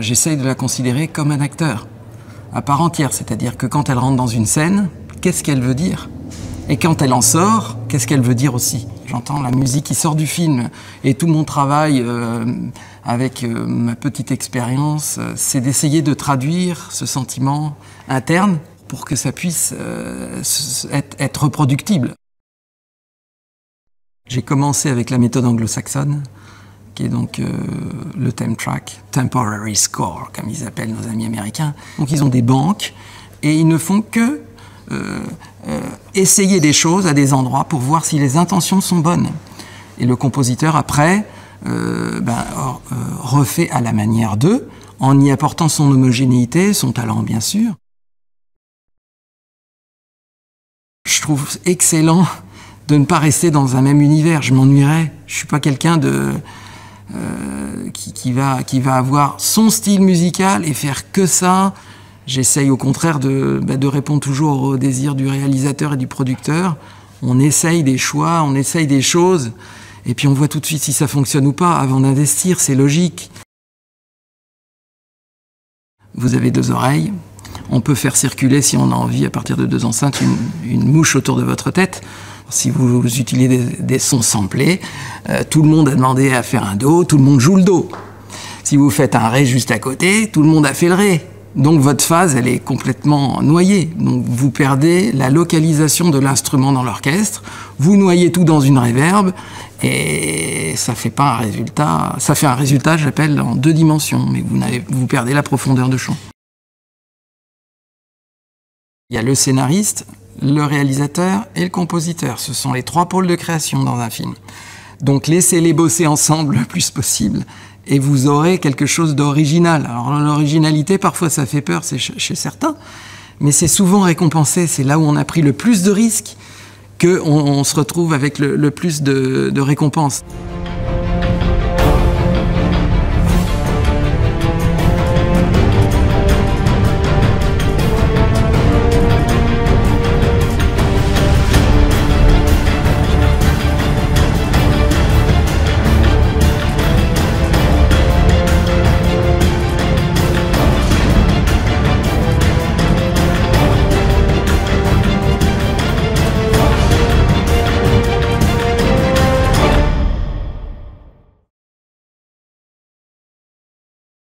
j'essaye de la considérer comme un acteur à part entière. C'est-à-dire que quand elle rentre dans une scène, qu'est-ce qu'elle veut dire? Et quand elle en sort, qu'est-ce qu'elle veut dire aussi? J'entends la musique qui sort du film et tout mon travail avec ma petite expérience, c'est d'essayer de traduire ce sentiment interne pour que ça puisse être reproductible. J'ai commencé avec la méthode anglo-saxonne, qui est donc le theme track, temporary score, comme ils appellent nos amis américains. Donc ils ont des banques et ils ne font que essayer des choses à des endroits pour voir si les intentions sont bonnes. Et le compositeur, après, refait à la manière d'eux, en y apportant son homogénéité, son talent, bien sûr. Je trouve excellent de ne pas rester dans un même univers. Je m'ennuierais. Je suis pas quelqu'un qui va avoir son style musical et faire que ça. J'essaye au contraire de répondre toujours aux désirs du réalisateur et du producteur. On essaye des choix, on essaye des choses, et puis on voit tout de suite si ça fonctionne ou pas. Avant d'investir, c'est logique. Vous avez 2 oreilles. On peut faire circuler, si on a envie, à partir de 2 enceintes, une mouche autour de votre tête. Si vous utilisez des sons samplés, tout le monde a demandé à faire un do, tout le monde joue le do. Si vous faites un ré juste à côté, tout le monde a fait le ré. Donc votre phase, elle est complètement noyée. Donc vous perdez la localisation de l'instrument dans l'orchestre, vous noyez tout dans une reverb, et ça fait pas un résultat. Ça fait un résultat, j'appelle, en 2 dimensions, mais vous perdez la profondeur de champ. Il y a le scénariste, le réalisateur et le compositeur. Ce sont les 3 pôles de création dans un film. Donc laissez-les bosser ensemble le plus possible et vous aurez quelque chose d'original. Alors l'originalité, parfois ça fait peur, c'est chez certains, mais c'est souvent récompensé. C'est là où on a pris le plus de risques qu'on se retrouve avec le plus de récompenses.